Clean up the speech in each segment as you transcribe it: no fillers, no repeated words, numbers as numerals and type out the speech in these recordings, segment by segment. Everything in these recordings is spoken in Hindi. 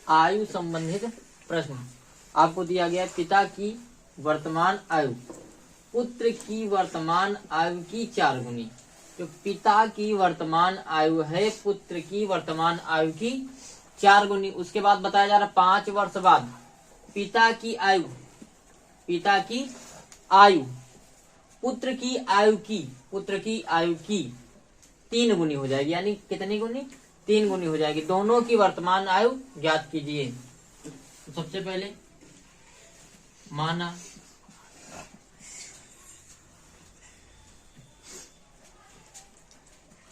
आयु संबंधित प्रश्न। आपको दिया गया पिता की वर्तमान आयु पुत्र की वर्तमान आयु की 4 गुनी। तो पिता की वर्तमान आयु है पुत्र की वर्तमान आयु की 4 गुनी। उसके बाद बताया जा रहा 5 वर्ष बाद पिता की आयु पुत्र की आयु की 3 गुनी हो जाएगी। यानी कितनी गुनी? 3 गुनी हो जाएगी। दोनों की वर्तमान आयु ज्ञात कीजिए। तो सबसे पहले माना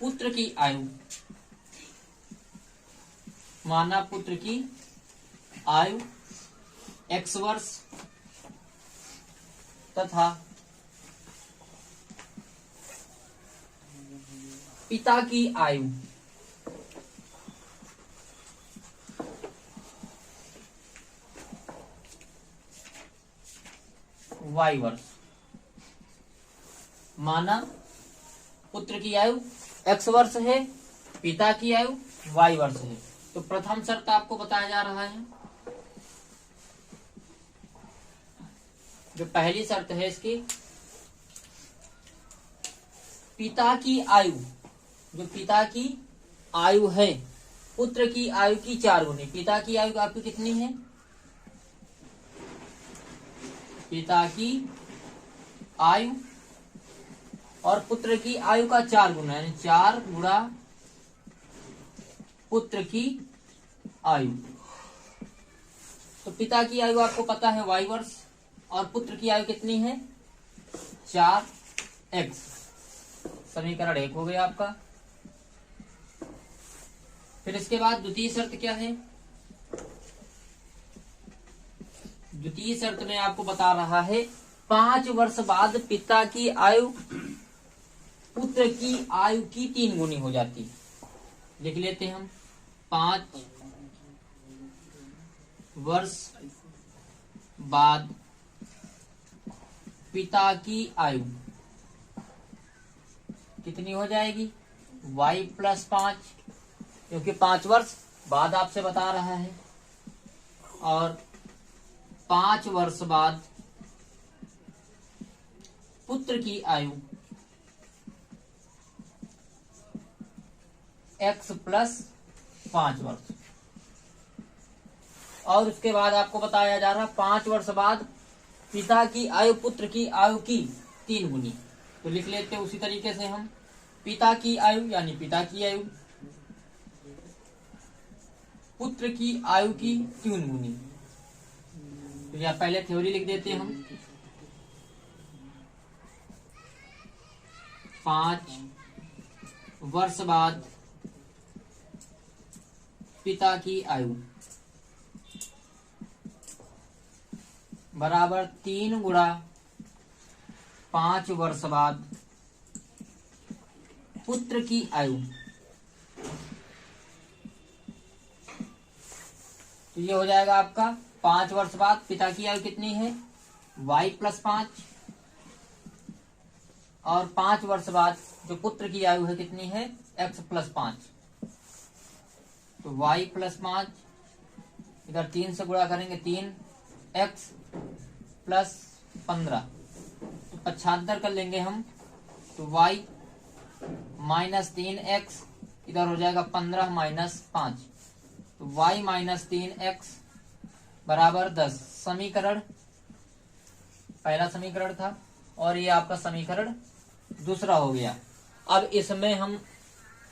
पुत्र की आयु x वर्ष तथा पिता की आयु y वर्ष। माना पुत्र की आयु x वर्ष है, पिता की आयु y वर्ष है। तो प्रथम शर्त आपको बताया जा रहा है, जो पहली शर्त है इसकी, पिता की आयु है पुत्र की आयु की 4 गुनी। पिता की आयु आपकी कितनी है? पिता की आयु और पुत्र की आयु का 4 गुना, यानी 4 गुणा पुत्र की आयु। तो पिता की आयु आपको पता है y वर्ष और पुत्र की आयु कितनी है? 4x। समीकरण 1 हो गया आपका। फिर इसके बाद द्वितीय शर्त क्या है? द्वितीय शर्त में आपको बता रहा है 5 वर्ष बाद पिता की आयु पुत्र की आयु की 3 गुनी हो जाती है। लिख लेते हम 5 वर्ष बाद पिता की आयु कितनी हो जाएगी? y + 5, क्योंकि 5 वर्ष बाद आपसे बता रहा है। और 5 वर्ष बाद पुत्र की आयु x + 5 वर्ष। और उसके बाद आपको बताया जा रहा 5 वर्ष बाद पिता की आयु पुत्र की आयु की 3 गुनी। तो लिख लेते हैं उसी तरीके से हम पिता की आयु, यानी पिता की आयु पुत्र की आयु की 3 गुनी। तो या पहले थ्योरी लिख देते हैं हम। 5 वर्ष बाद पिता की आयु बराबर 3 गुणा 5 वर्ष बाद पुत्र की आयु। तो ये हो जाएगा आपका 5 वर्ष बाद पिता की आयु कितनी है? y + 5। और 5 वर्ष बाद जो पुत्र की आयु है कितनी है? x + 5। तो y + 5 इधर 3 से गुणा करेंगे 3x + 15, तो 75 कर लेंगे हम। तो y - 3x इधर हो जाएगा 15 - 5, तो y - 3x बराबर 10। समीकरण पहला समीकरण था और ये आपका समीकरण दूसरा हो गया। अब इसमें हम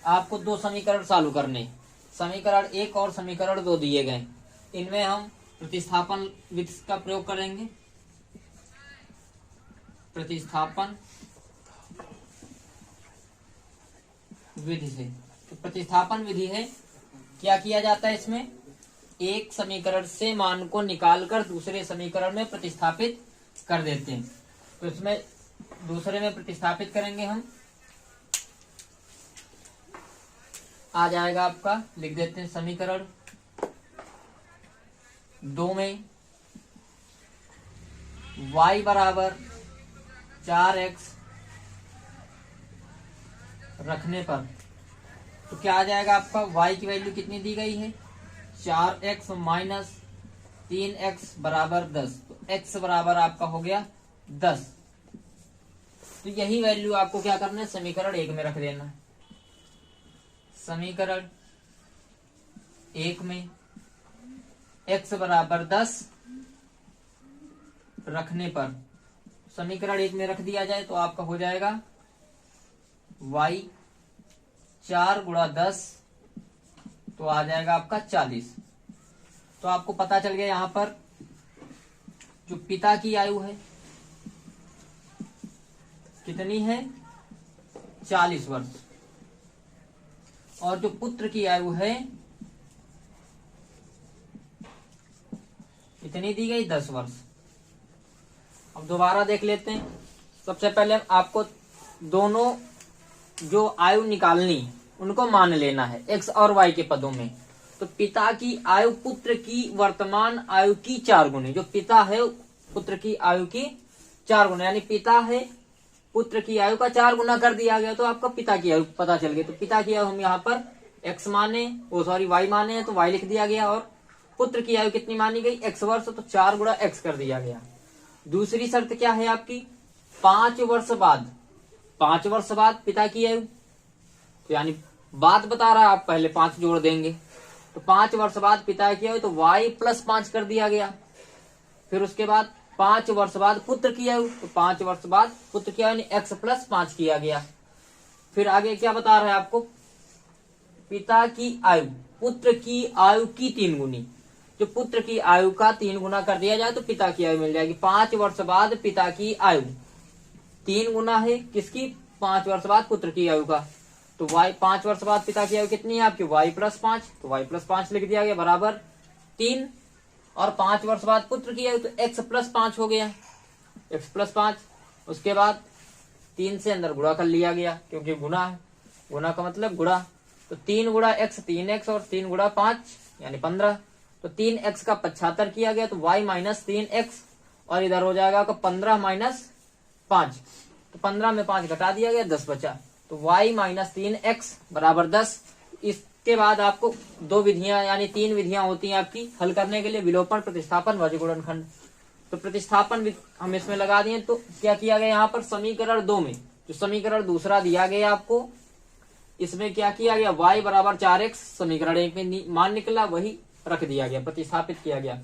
आपको 2 समीकरण चालू करने, समीकरण 1 और समीकरण 2 दिए गए। इनमें हम प्रतिस्थापन विधि का प्रयोग करेंगे। प्रतिस्थापन विधि से, तो प्रतिस्थापन विधि है, क्या किया जाता है इसमें? एक समीकरण से मान को निकालकर दूसरे समीकरण में प्रतिस्थापित कर देते हैं। तो इसमें दूसरे में प्रतिस्थापित करेंगे हम, आ जाएगा आपका, लिख देते हैं समीकरण 2 में y बराबर 4x रखने पर तो क्या आ जाएगा आपका? y की वैल्यू कितनी दी गई है? 4x माइनस 3x बराबर 10। तो x बराबर आपका हो गया 10। तो यही वैल्यू आपको क्या करना है, समीकरण 1 में रख देना है। समीकरण 1 में x बराबर 10 रखने पर, समीकरण 1 में रख दिया जाए तो आपका हो जाएगा y 4 गुणा 10, तो आ जाएगा आपका 40। तो आपको पता चल गया यहां पर जो पिता की आयु है कितनी है, 40 वर्ष, और जो पुत्र की आयु है कितनी दी गई, 10 वर्ष। अब दोबारा देख लेते हैं। सबसे पहले आपको दोनों जो आयु निकालनी उनको मान लेना है x और y के पदों में। तो पिता की आयु पुत्र की वर्तमान आयु की 4 गुनी, जो पिता है पुत्र की आयु की 4 गुना, यानी पिता है पुत्र की आयु का 4 गुना कर दिया गया, तो आपका पिता की आयु पता चल गई। तो पिता की आयु हम यहाँ पर x माने, y माने हैं तो y लिख दिया गया, और पुत्र की आयु कितनी मानी गई, x वर्ष, तो 4 गुणा x कर दिया गया। दूसरी शर्त क्या है आपकी, 5 वर्ष बाद, 5 वर्ष बाद पिता की आयु, तो यानी बात बता रहा है, आप पहले 5 जोड़ देंगे, तो 5 वर्ष बाद पिता की आयु, तो y प्लस 5 कर दिया गया। फिर उसके बाद 5 वर्ष बाद पुत्र की आयु, तो 5 वर्ष बाद पुत्र की आयु x प्लस 5 किया गया। फिर आगे क्या बता रहा है आपको, पिता की आयु पुत्र की आयु की 3 गुनी, जो पुत्र की आयु का 3 गुना कर दिया जाए तो पिता की आयु मिल जाएगी। 5 वर्ष बाद पिता की आयु 3 गुना है किसकी, 5 वर्ष बाद पुत्र की आयु का, तो y 5 वर्ष बाद पिता की आयु कितनी है आपकी, y प्लस 5, तो y प्लस 5 लिख दिया गया बराबर 3, और 5 वर्ष बाद पुत्र की आयु तो x प्लस 5 हो गया, x प्लस 5। उसके बाद 3 से अंदर गुणा कर लिया गया, क्योंकि गुणा है, गुणा का मतलब गुणा, तो 3 गुणा x 3x, और 3 गुणा 5 यानी 15, तो 3x का 75 किया गया, तो y माइनस 3x, और इधर हो जाएगा आपका 15 माइनस 5, तो 15 में 5 घटा दिया गया, 10 बचा, तो y माइनस 3x बराबर 10। इसके बाद आपको 2 विधियां यानी 3 विधियां होती हैं आपकी हल करने के लिए, विलोपन, प्रतिस्थापन, वर्गीकरण। तो प्रतिस्थापन हम इसमें लगा दिए, तो क्या किया गया यहाँ पर समीकरण 2 में, जो समीकरण दूसरा दिया गया आपको, इसमें क्या किया गया, y बराबर 4x समीकरण 1 में मान निकला, वही रख दिया गया, प्रतिस्थापित किया गया,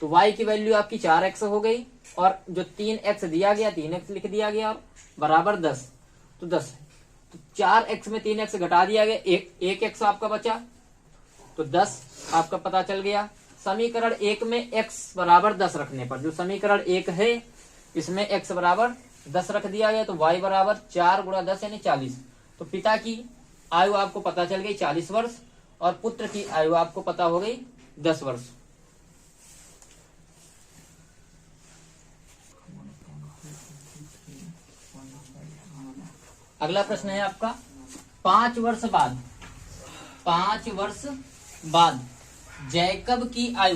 तो y की वैल्यू आपकी 4x हो गई, और जो 3x दिया गया 3x लिख दिया गया, और बराबर 10, तो 10, तो 4x में 3x घटा दिया गया, एक x आपका बचा, तो 10 आपका पता चल गया। समीकरण 1 में x बराबर 10 रखने पर, जो समीकरण 1 है इसमें x बराबर 10 रख दिया गया, तो y बराबर 4 गुणा 10 यानी 40। तो पिता की आयु आपको पता चल गई 40 वर्ष, और पुत्र की आयु आपको पता हो गई 10 वर्ष। अगला प्रश्न है आपका, 5 वर्ष बाद, 5 वर्ष बाद जैकब की आयु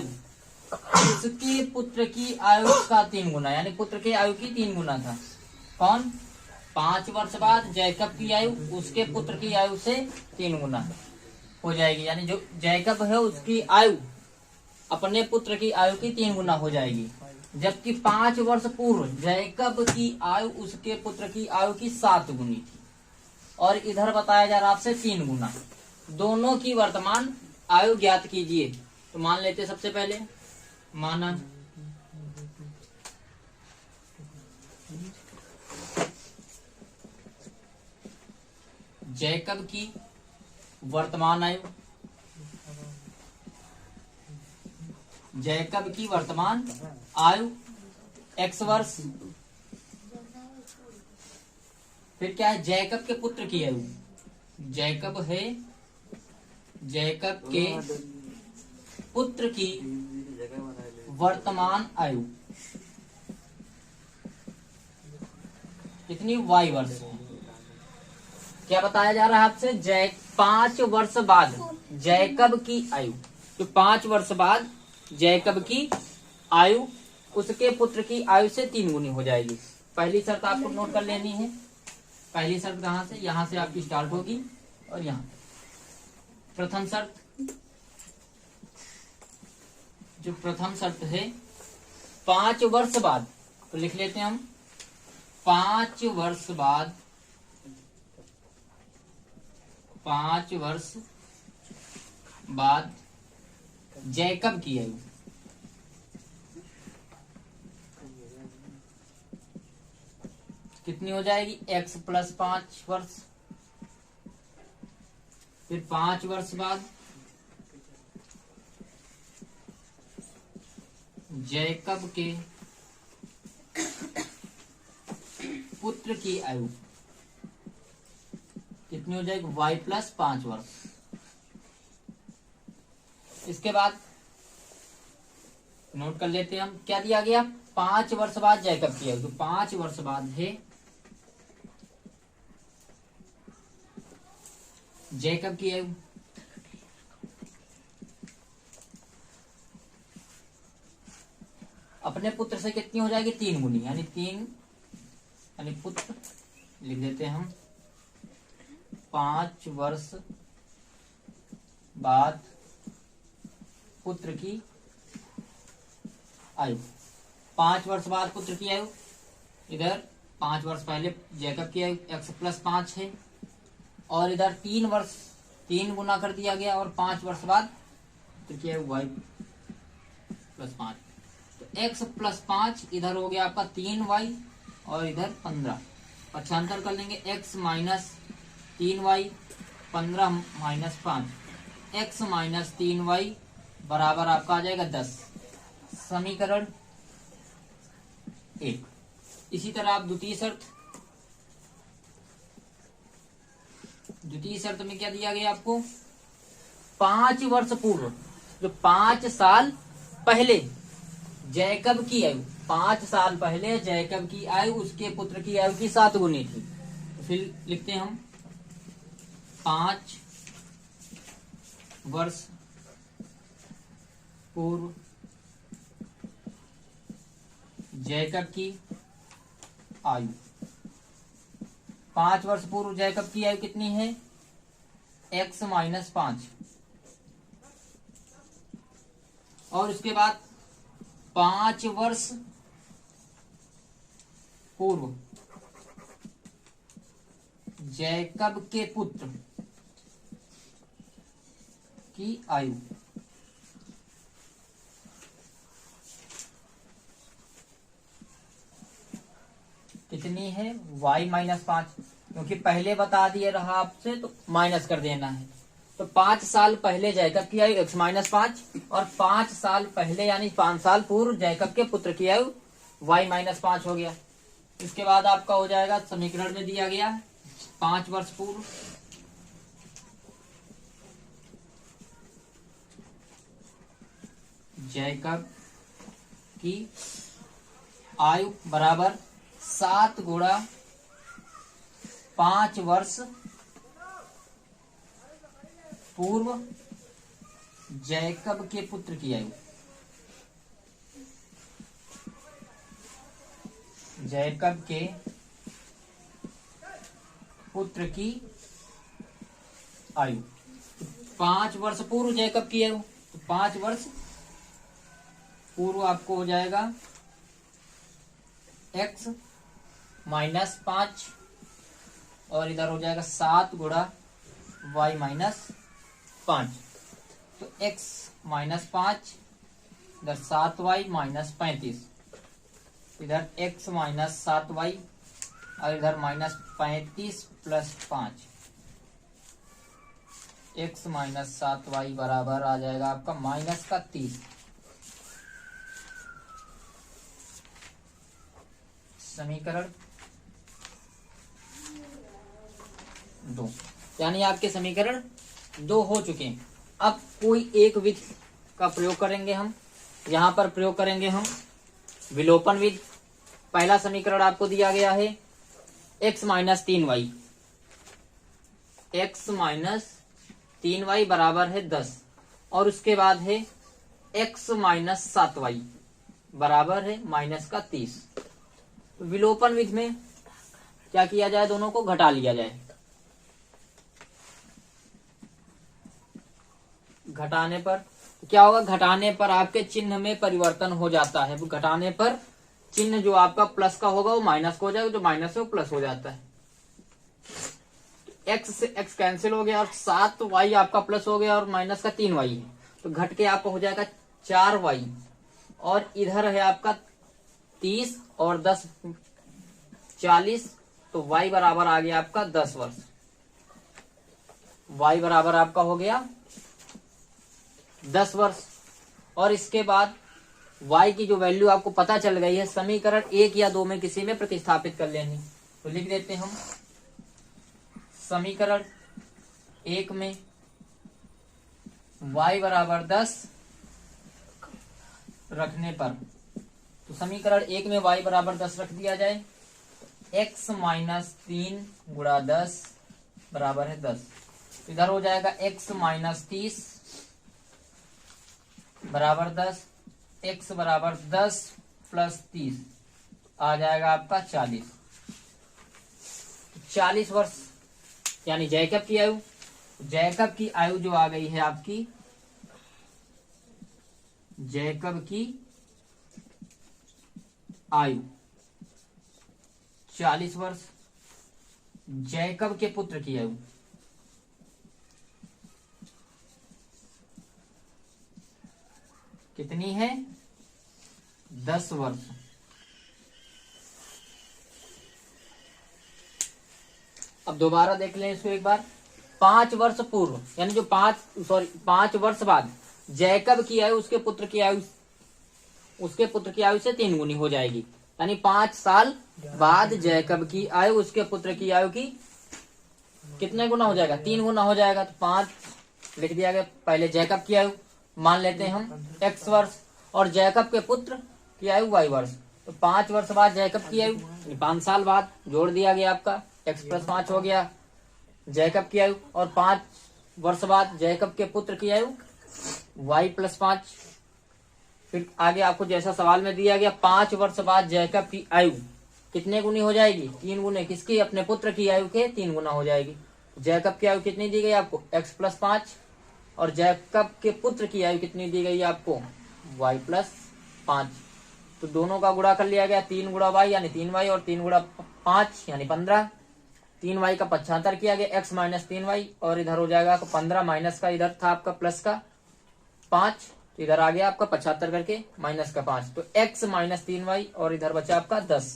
उसके पुत्र की आयु का 3 गुना, यानी पुत्र की आयु की 3 गुना था। कौन, 5 वर्ष बाद जैकब की आयु उसके पुत्र की आयु से 3 गुना हो जाएगी, यानी जो जैकब है उसकी आयु अपने पुत्र की आयु की 3 गुना हो जाएगी, जबकि 5 वर्ष पूर्व जैकब की आयु उसके पुत्र की आयु की 7 गुनी थी, और इधर बताया जा रहा आपसे 3 गुना। दोनों की वर्तमान आयु ज्ञात कीजिए। तो मान लेते सबसे पहले, माना जैकब की वर्तमान आयु, जैकब की वर्तमान आयु x वर्ष, फिर क्या है, जैकब के पुत्र की आयु, जैकब है जैकब के पुत्र की वर्तमान आयु कितनी, y वर्ष। क्या बताया जा रहा है आपसे, 5 वर्ष बाद जैकब की आयु, तो 5 वर्ष बाद जैकब की आयु उसके पुत्र की आयु से 3 गुनी हो जाएगी। पहली शर्त आपको नोट कर लेनी है। पहली शर्त कहाँ से, यहाँ से आपकी स्टार्ट होगी, और यहाँ प्रथम शर्त, जो प्रथम शर्त है 5 वर्ष बाद, तो लिख लेते हैं हम 5 वर्ष बाद, 5 वर्ष बाद जैकब की आयु कितनी हो जाएगी? x प्लस 5 वर्ष। फिर 5 वर्ष बाद जैकब के पुत्र की आयु कितनी हो जाएगी? y प्लस 5 वर्ष। इसके बाद नोट कर लेते हैं हम, क्या दिया गया? 5 वर्ष बाद जैकब की आयु, तो 5 वर्ष बाद है जैकब की आयु। अपने पुत्र से कितनी हो जाएगी? 3 गुनी, यानी 3, यानी पुत्र लिख देते हैं हम 5 वर्ष बाद पुत्र की आयु। 5 वर्ष बाद पुत्र की आयु, इधर 5 वर्ष पहले जैकब की आयु x प्लस 5 है, और इधर 3 वर्ष 3 गुना कर दिया गया, और 5 वर्ष बाद पुत्र की आयु y प्लस 5। तो x प्लस 5 इधर हो गया आपका 3y, और इधर 15। पक्षांतर कर लेंगे, x minus 3y, 15 minus 5, x minus 3y बराबर आपका आ जाएगा 10। समीकरण 1। इसी तरह आप द्वितीय शर्त में क्या दिया गया आपको? 5 वर्ष पूर्व, जो 5 साल पहले जैकब की आयु, 5 साल पहले जैकब की आयु उसके पुत्र की आयु की 7 गुनी थी। तो फिर लिखते हैं हम 5 वर्ष पूर्व जैकब की आयु। 5 वर्ष पूर्व जैकब की आयु कितनी है? x माइनस 5, और उसके बाद 5 वर्ष पूर्व जैकब के पुत्र की आयु। कितनी है? y माइनस 5, क्योंकि पहले बता दिए रहा आपसे तो माइनस कर देना है। तो 5 साल पहले जैकब की आयु x माइनस 5, और 5 साल पहले यानी 5 साल पूर्व जैकब के पुत्र की आयु y माइनस 5 हो गया। इसके बाद आपका हो जाएगा, समीकरण में दिया गया 5 वर्ष पूर्व जैकब की आयु बराबर 7 गुणा 5 वर्ष पूर्व जैकब के पुत्र की आयु। जैकब के पुत्र की आयु 5 वर्ष पूर्व जैकब की आयु, तो 5 वर्ष पूर्व आपको हो जाएगा x माइनस 5, और इधर हो जाएगा 7 गुणा y माइनस 5। तो x माइनस 5, इधर 7y माइनस 35, इधर x माइनस 7y, और इधर minus 35 plus 5, x minus 7y बराबर आ जाएगा आपका माइनस का 30। समीकरण 2, यानी आपके समीकरण 2 हो चुके हैं। अब कोई एक विधि का प्रयोग करेंगे हम, यहां पर प्रयोग करेंगे हम विलोपन विधि। पहला समीकरण आपको दिया गया है x minus 3y, x minus 3y बराबर है 10, और उसके बाद है x माइनस 7y बराबर है माइनस का 30। तो विलोपन विधि में क्या किया जाए? दोनों को घटा लिया जाए। घटाने पर क्या होगा, घटाने पर आपके चिन्ह में परिवर्तन हो जाता है। घटाने पर चिन्ह जो आपका प्लस का होगा वो माइनस का हो जाएगा, जो माइनस है वो प्लस हो जाता है। एक्स से एक्स कैंसिल हो गया और 7y आपका प्लस हो गया और माइनस का 3y है, तो घट के आपका हो जाएगा 4y। और इधर है आपका 30 और 10 40, तो y बराबर आ गया आपका 10 वर्ष। y बराबर आपका हो गया 10 वर्ष। और इसके बाद y की जो वैल्यू आपको पता चल गई है, समीकरण 1 या 2 में किसी में प्रतिस्थापित कर लेनी। तो लिख देते हम समीकरण 1 में y बराबर 10 रखने पर, तो समीकरण 1 में y बराबर 10 रख दिया जाए, x माइनस 3 गुणा 10 बराबर है 10। इधर हो जाएगा x माइनस 30 बराबर 10, x बराबर 10 प्लस 30 आ जाएगा आपका 40। 40 वर्ष यानी जैकब की आयु। जैकब की आयु जो आ गई है आपकी, जैकब की आयु 40 वर्ष। जैकब के पुत्र की आयु कितनी है, 10 वर्ष। अब दोबारा देख लें इसको एक बार। 5 वर्ष पूर्व यानी जो 5 वर्ष बाद जैकब की आयु उसके पुत्र की आयु से 3 गुनी हो जाएगी। यानी 5 साल बाद जैकब की आयु उसके पुत्र की आयु की कितने गुना हो जाएगा, 3 गुना हो जाएगा। तो 5 लिख दिया गया। पहले जैकब की आयु मान लेते हैं हम x वर्ष और जैकब के पुत्र की आयु y वर्ष। तो 5 वर्ष बाद जैकब की आयु 5 साल बाद जोड़ दिया गया आपका x प्लस 5 हो गया जैकब की आयु, और 5 वर्ष बाद जैकब के पुत्र की आयु y प्लस 5। फिर आगे आपको जैसा सवाल में दिया गया, 5 वर्ष बाद जैकब की आयु कितने गुनी हो जाएगी, 3 गुने। किसकी, अपने पुत्र की आयु के 3 गुना हो जाएगी। जैकब की आयु कितनी दी गई आपको, x प्लस 5, और जैकब के पुत्र की आयु कितनी दी गई आपको, y प्लस 5। तो दोनों का गुणा कर लिया गया, 3 गुणा y यानी 3y और 3 गुणा 5 यानी 15। 3y का 75 किया गया, x माइनस 3y, और इधर हो जाएगा 15 माइनस का, इधर था आपका प्लस का 5, तो इधर आ गया आपका 75 करके माइनस का 5, तो x माइनस 3y और इधर बचा आपका 10।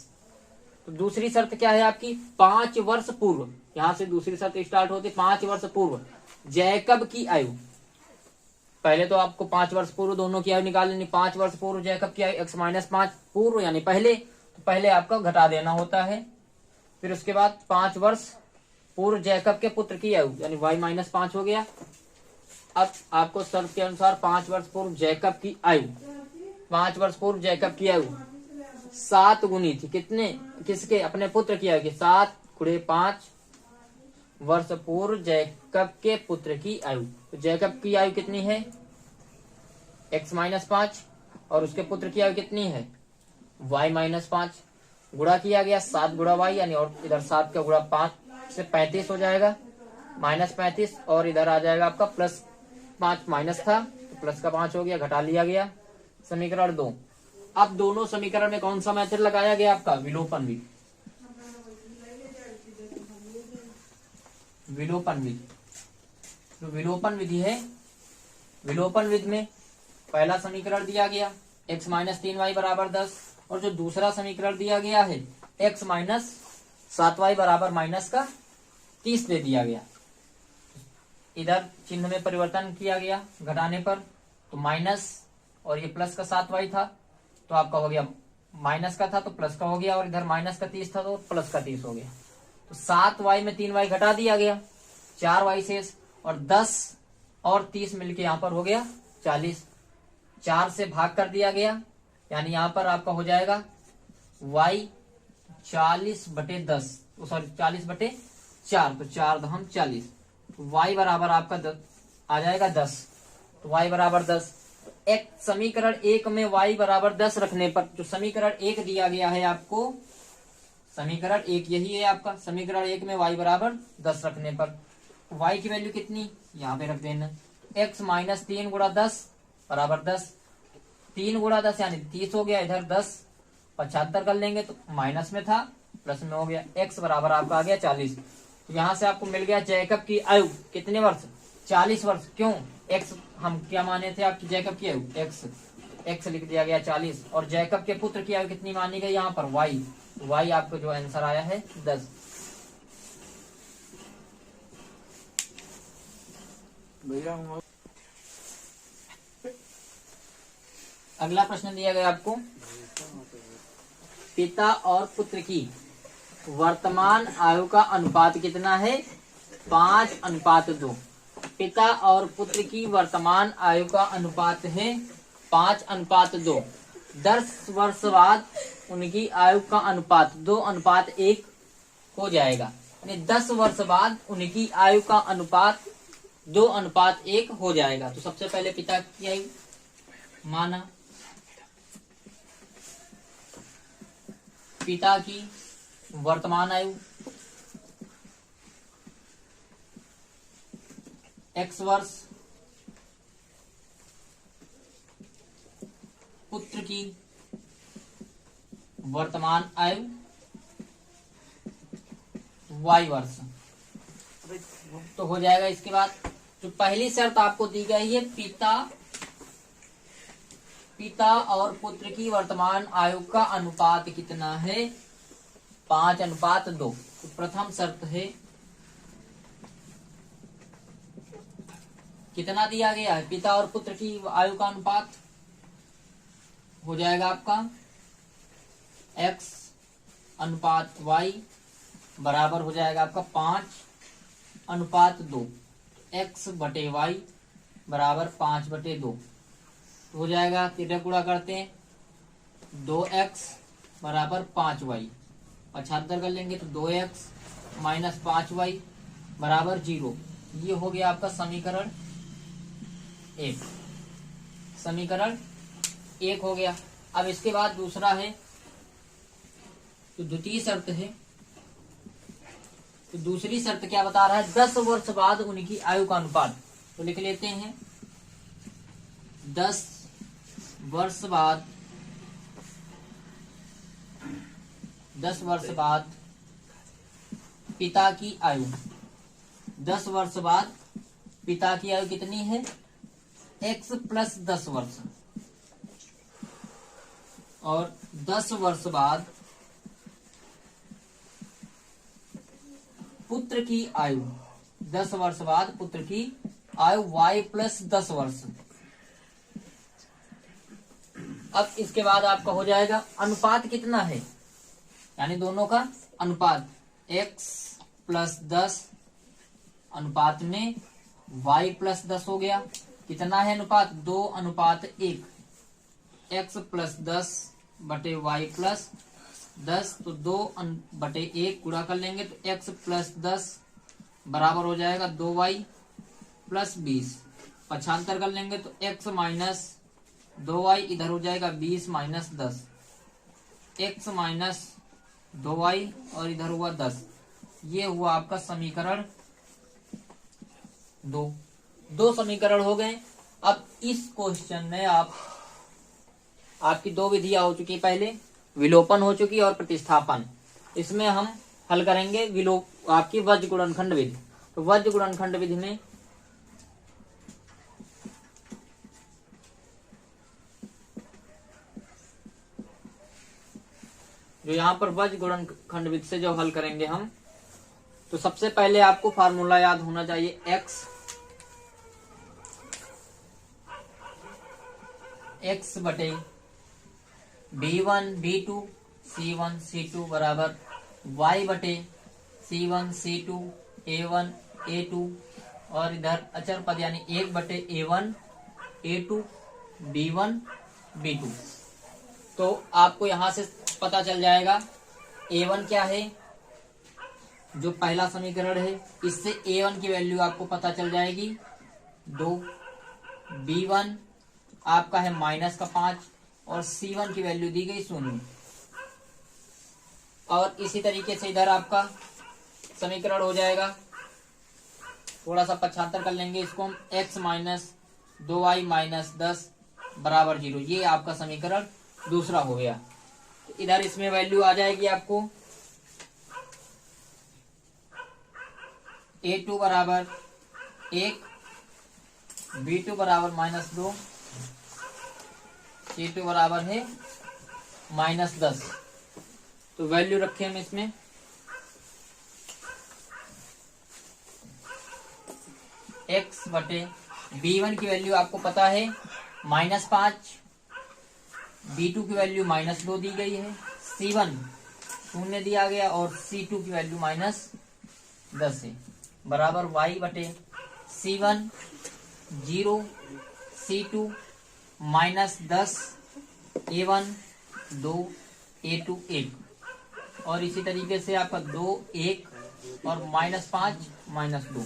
तो दूसरी शर्त क्या है आपकी, 5 वर्ष पूर्व, यहां से दूसरी शर्त स्टार्ट होती, 5 वर्ष पूर्व जैकब की आयु। पहले तो आपको 5 वर्ष पूर्व दोनों की आयु निकाल लेनी। 5 वर्ष पूर्व जैकब की आयु x माइनस 5 पूर्व यानी पहले, तो पहले आपका घटा देना होता है। फिर उसके बाद 5 वर्ष पूर्व जैकब के पुत्र की आयु यानी y माइनस 5 हो गया। अब आपको शर्त के अनुसार 5 वर्ष पूर्व जैकब की आयु, 5 वर्ष पूर्व जैकब की आयु 7 गुनी थी, कितने, किसके, अपने पुत्र की आयु की। 7 गुणे 5 वर्ष पूर्व जैकब के पुत्र की आयु। तो जैकब की आयु कितनी है, x माइनस 5, और उसके पुत्र की आयु कितनी है, y माइनस 5। गुणा किया गया 7 गुणा y यानी, और इधर 7 का गुणा 5 से 35 हो जाएगा, माइनस 35, और इधर आ जाएगा आपका प्लस 5 माइनस था तो प्लस का 5 हो गया, घटा लिया गया। समीकरण 2। अब दोनों समीकरण में कौन सा मेथड लगाया गया आपका, विलोपन विधि। विलोपन विधि, जो विलोपन विधि है, विलोपन विधि में पहला समीकरण दिया गया x माइनस 3y बराबर 10, और जो दूसरा समीकरण दिया गया है x माइनस 7y बराबर माइनस का 30 दे दिया गया। इधर चिन्ह में परिवर्तन किया गया घटाने पर, तो माइनस और ये प्लस का 7y था तो आपका हो गया, माइनस का था तो प्लस का हो गया, और इधर माइनस का 30 था तो प्लस का 30 हो गया। तो 7y में 3y घटा दिया गया, 4y शेष, और 10 और 30 मिलके यहाँ पर हो गया 40। 4 से भाग कर दिया गया, यानी यहाँ पर आपका हो जाएगा y 40/10, सॉरी 40/4, तो 4 दहम 40, तो y बराबर आपका आ जाएगा 10। तो y बराबर 10। एक समीकरण 1 में y बराबर 10 रखने पर, जो समीकरण 1 दिया गया है आपको, समीकरण 1 यही है आपका, समीकरण 1 में y बराबर 10 रखने पर y की वैल्यू कितनी, यहाँ पे रख देना, x माइनस 3 गुणा 10 बराबर 10, 3 गुणा 10 यानी 30 हो गया, इधर 10 75 कर लेंगे तो माइनस में था प्लस में हो गया, x बराबर आपका आ गया 40। तो यहाँ से आपको मिल गया जैकब की आयु कितने वर्ष, 40 वर्ष। क्यों, x हम क्या माने थे आपकी जैकब की आयु, x लिख दिया गया 40, और जैकब के पुत्र की आयु कितनी मानी गई यहाँ पर, y आपको जो आंसर आया है 10। अगला प्रश्न दिया गया आपको, पिता और पुत्र की वर्तमान आयु का अनुपात कितना है, 5:2। पिता और पुत्र की वर्तमान आयु का अनुपात है 5:2। 10 वर्ष बाद उनकी आयु का अनुपात 2:1 हो जाएगा, यानी 10 वर्ष बाद उनकी आयु का अनुपात 2:1 हो जाएगा। तो सबसे पहले पिता की आयु माना, पिता की वर्तमान आयु x वर्ष, पुत्र की वर्तमान आयु y वर्ष। तो हो जाएगा। इसके बाद जो पहली शर्त आपको दी गई है, पिता और पुत्र की वर्तमान आयु का अनुपात कितना है, 5:2। तो प्रथम शर्त है, कितना दिया गया है, पिता और पुत्र की आयु का अनुपात हो जाएगा आपका x/y बराबर हो जाएगा आपका 5:2। x/y बराबर 5/2 हो जाएगा। तिरक गुणा करते हैं, 2x बराबर 5y, 75 कर लेंगे तो 2x माइनस 5y बराबर 0। ये हो गया आपका समीकरण 1। समीकरण 1 हो गया। अब इसके बाद दूसरा है, तो द्वितीय शर्त है। तो दूसरी शर्त क्या बता रहा है, 10 वर्ष बाद उनकी आयु का अनुपात। तो लिख लेते हैं, 10 वर्ष बाद पिता की आयु, 10 वर्ष बाद पिता की आयु कितनी है, x + 10 वर्ष, और 10 वर्ष बाद पुत्र की आयु, 10 वर्ष बाद पुत्र की आयु y + 10 वर्ष। अब इसके बाद आपका हो जाएगा अनुपात कितना है, यानी दोनों का अनुपात x + 10 अनुपात में y + 10 हो गया। कितना है अनुपात, 2:1। x + 10 बटे y + 10, तो 2/1 गुणा कर लेंगे तो x + 10 बराबर हो जाएगा 2y + 20। 75 कर लेंगे तो x माइनस 2y इधर हो जाएगा 20 माइनस 10, x माइनस 2y और इधर हुआ 10। ये हुआ आपका समीकरण 2। 2 समीकरण हो गए। अब इस क्वेश्चन में आपकी 2 विधियां हो चुकी, पहले विलोपन हो चुकी और प्रतिस्थापन। इसमें हम हल करेंगे आपकी वज्र गुणनखंड विधि। तो वज्र गुणनखंड विधि में जो यहाँ पर वज्र गुणनखंड विधि से जो हल करेंगे हम, तो सबसे पहले आपको फार्मूला याद होना चाहिए, x बटे b1 b2 c1 c2 बराबर y बटे c1 c2 a1 a2, और इधर अचर पद यानी 1 बटे a1 a2 b1 b2। तो आपको यहां से पता चल जाएगा a1 क्या है, जो पहला समीकरण है, इससे a1 की वैल्यू आपको पता चल जाएगी 2, b1 आपका है -5 और c1 की वैल्यू दी गई 0। और इसी तरीके से इधर आपका समीकरण हो जाएगा, थोड़ा सा 75 कर लेंगे इसको हम, x माइनस 2y माइनस 10 बराबर 0। ये आपका समीकरण दूसरा हो गया। तो इधर इसमें वैल्यू आ जाएगी आपको a2 बराबर 1, b2 बराबर -2, c2 बराबर है -10। तो वैल्यू रखे हम इसमें x बटे b1 की वैल्यू आपको पता है -5, b2 की वैल्यू -2 दी गई है, c1 0 दिया गया और c2 की वैल्यू -10 है, बराबर y बटे c1 0, c2 -10, a1 2, a2 1, और इसी तरीके से आपका 2 1 और -5 -2।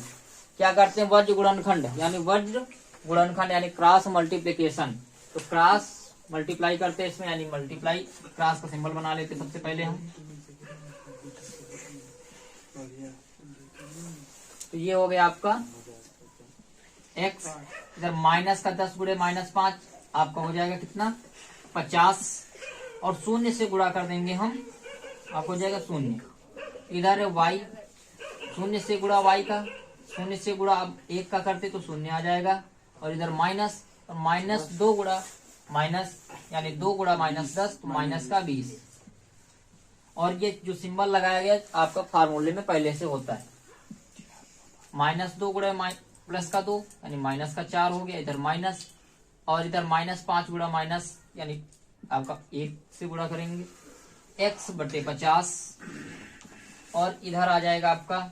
क्या करते हैं वज्र गुणनखंड यानी वज्र गुणनखंड यानी क्रॉस मल्टीप्लिकेशन। तो क्रॉस मल्टीप्लाई करते हैं इसमें यानी मल्टीप्लाई, क्रॉस का सिंबल बना लेते सबसे पहले हम। तो ये हो गया आपका x, इधर माइनस का 10 गुणे -5 आपका हो जाएगा कितना 50, और 0 से गुणा कर देंगे हम, आपको हो जाएगा 0। इधर है y, 0 से गुणा y का, 0 से गुणा अब 1 का करते तो 0 आ जाएगा, और इधर माइनस, और -2 गुणा माइनस यानी 2 गुणा -10 तो माइनस का 20। और ये जो सिंबल लगाया गया आपका फार्मूले में पहले से होता है, -2 गुणा प्लस का 2 यानी माइनस का 4 हो गया, इधर माइनस, और इधर -5 गुणा माइनस यानी आपका 1 से गुणा करेंगे x बटे 50, और इधर आ जाएगा आपका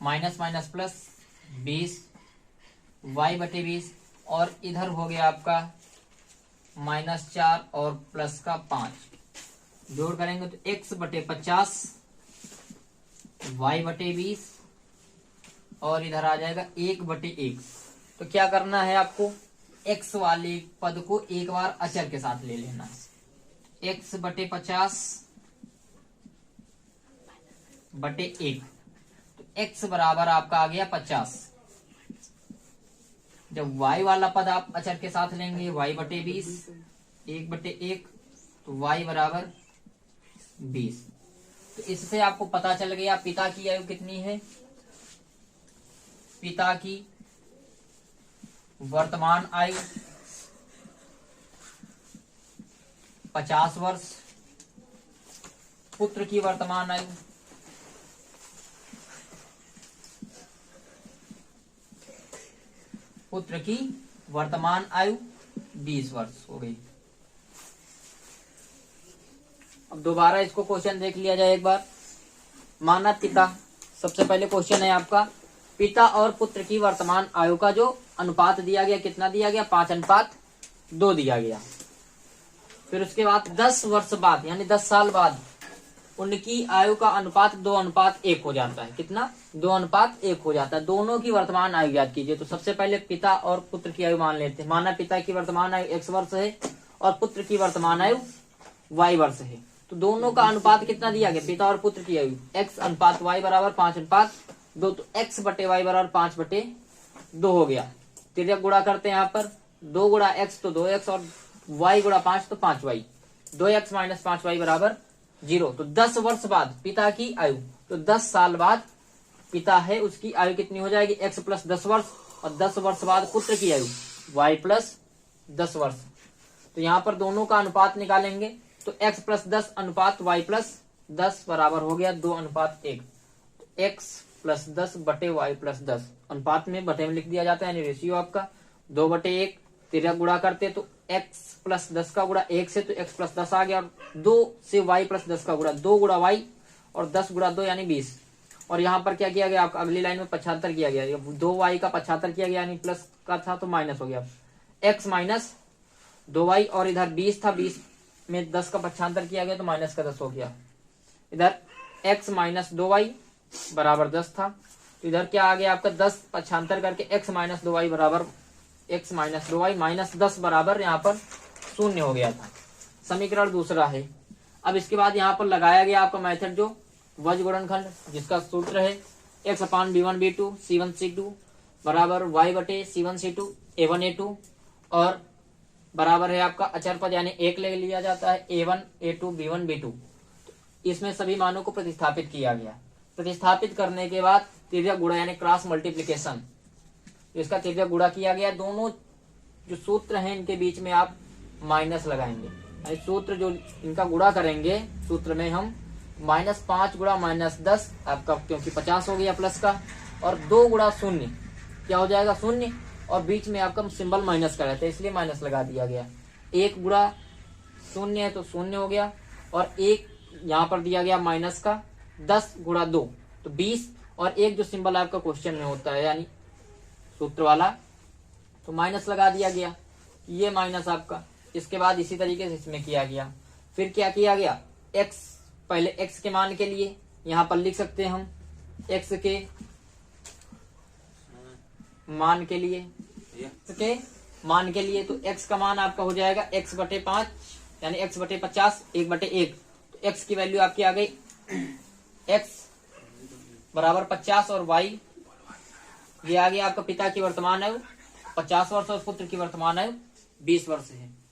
माइनस माइनस प्लस 20 y बटे 20, और इधर हो गया आपका -4 और प्लस का 5, जोड़ करेंगे तो x बटे 50, y बटे 20, और इधर आ जाएगा 1 बटे 1। तो क्या करना है आपको, x वाले पद को एक बार अचर के साथ ले लेना है, x बटे 50 बटे 1, तो x बराबर आपका आ गया 50। जब y वाला पद आप अचर के साथ लेंगे y बटे 20, 1 बटे 1, तो y बराबर 20। तो इससे आपको पता चल गया पिता की आयु कितनी है। पिता की वर्तमान आयु 50 वर्ष, पुत्र की वर्तमान आयु पुत्र की वर्तमान आयु 20 वर्ष हो गई। अब दोबारा इसको क्वेश्चन देख लिया जाए एक बार। माना पिता, सबसे पहले क्वेश्चन है आपका पिता और पुत्र की वर्तमान आयु का जो अनुपात दिया गया, कितना दिया गया 5:2 दिया गया। फिर उसके बाद 10 वर्ष बाद यानी 10 साल बाद उनकी आयु का अनुपात 2:1 हो जाता है। कितना 2:1 हो जाता है। दोनों की वर्तमान आयु याद कीजिए। तो सबसे पहले पिता और पुत्र की आयु मान लेते हैं। माना पिता की वर्तमान आयु x वर्ष है और पुत्र की वर्तमान आयु y वर्ष है। तो दोनों का अनुपात कितना दिया गया, पिता और पुत्र की आयु x अनुपात y बराबर 5:2। तो x बटे y बराबर 5/2 हो गया। तिर्यक गुणा करते हैं यहाँ पर, 2 गुणा x तो 2x और y गुणा 5 तो 5y, 2x माइनस 5y बराबर 0। तो 10 वर्ष बाद पिता की आयु, तो 10 साल बाद पिता है उसकी आयु कितनी हो जाएगी x प्लस 10 वर्ष, और 10 वर्ष बाद पुत्र की आयु y प्लस 10 वर्ष। तो यहाँ पर दोनों का अनुपात निकालेंगे तो x प्लस 10 अनुपात y प्लस 10 बराबर हो गया 2:1। x प्लस 10 बटे y प्लस 10 अनुपात में बटे में लिख दिया जाता है, यानी रेशियो आपका 2/1। तिर्यक गुणा करते तो x प्लस 10 का गुणा 1 से तो x प्लस 10 आ गया, और 2 से y प्लस 10 का गुणा 2 गुणा y और 10 गुणा 2 यानी 20। और यहाँ पर क्या किया गया आपका, अगली लाइन में 75 किया गया, 2y का 75 किया गया, यानी प्लस का था तो माइनस हो गया, x माइनस 2y, और इधर 20 था, 20 में 10 का 75 किया गया तो माइनस का 10 हो गया। इधर x माइनस 2y बराबर 10 था, तो इधर क्या आ गया आपका 10 75 करके x माइनस 2y बराबर x माइनस 2y माइनस 10 बराबर यहाँ पर 0 हो गया था। समीकरण दूसरा है। अब इसके बाद यहाँ पर लगाया गया आपका मेथड जो वज्र गुणनखंड, जिसका सूत्र है x/b1b2 c1c2 बराबर y बटे c1c2 a1a2, और बराबर है आपका अचर पद यानी 1 ले लिया जाता है, a1 a2 b1 b2। इसमें सभी मानों को प्रतिस्थापित किया गया। प्रतिस्थापित करने के बाद तिर्यक गुणा यानी क्रॉस मल्टीप्लीकेशन, इसका तिर्यक गुणा किया गया। दोनों जो सूत्र हैं इनके बीच में आप माइनस लगाएंगे, यानी सूत्र जो इनका गुणा करेंगे सूत्र में हम -5 गुणा -10 आपका, क्योंकि 50 हो गया प्लस का, और 2 गुणा 0 क्या हो जाएगा 0, और बीच में आपका सिंबल माइनस का रहता है इसलिए माइनस लगा दिया गया। 1 गुणा 0 है तो 0 हो गया, और 1 यहाँ पर दिया गया माइनस का, 10 गुणा 2 तो 20, और 1 जो सिंबल आपका क्वेश्चन में होता है यानी सूत्र वाला, तो माइनस लगा दिया गया, ये माइनस आपका। इसके बाद इसी तरीके से इसमें किया गया। फिर क्या किया गया, x, पहले x के मान के लिए यहाँ पर लिख सकते हैं हम, x के मान के लिए, तो x का मान आपका हो जाएगा x/5 यानी x/50 1/1। तो x की वैल्यू आपकी आ गई x बराबर 50 और y ये आ गया आपका पिता की वर्तमान आयु 50 वर्ष और पुत्र की वर्तमान आयु 20 वर्ष है।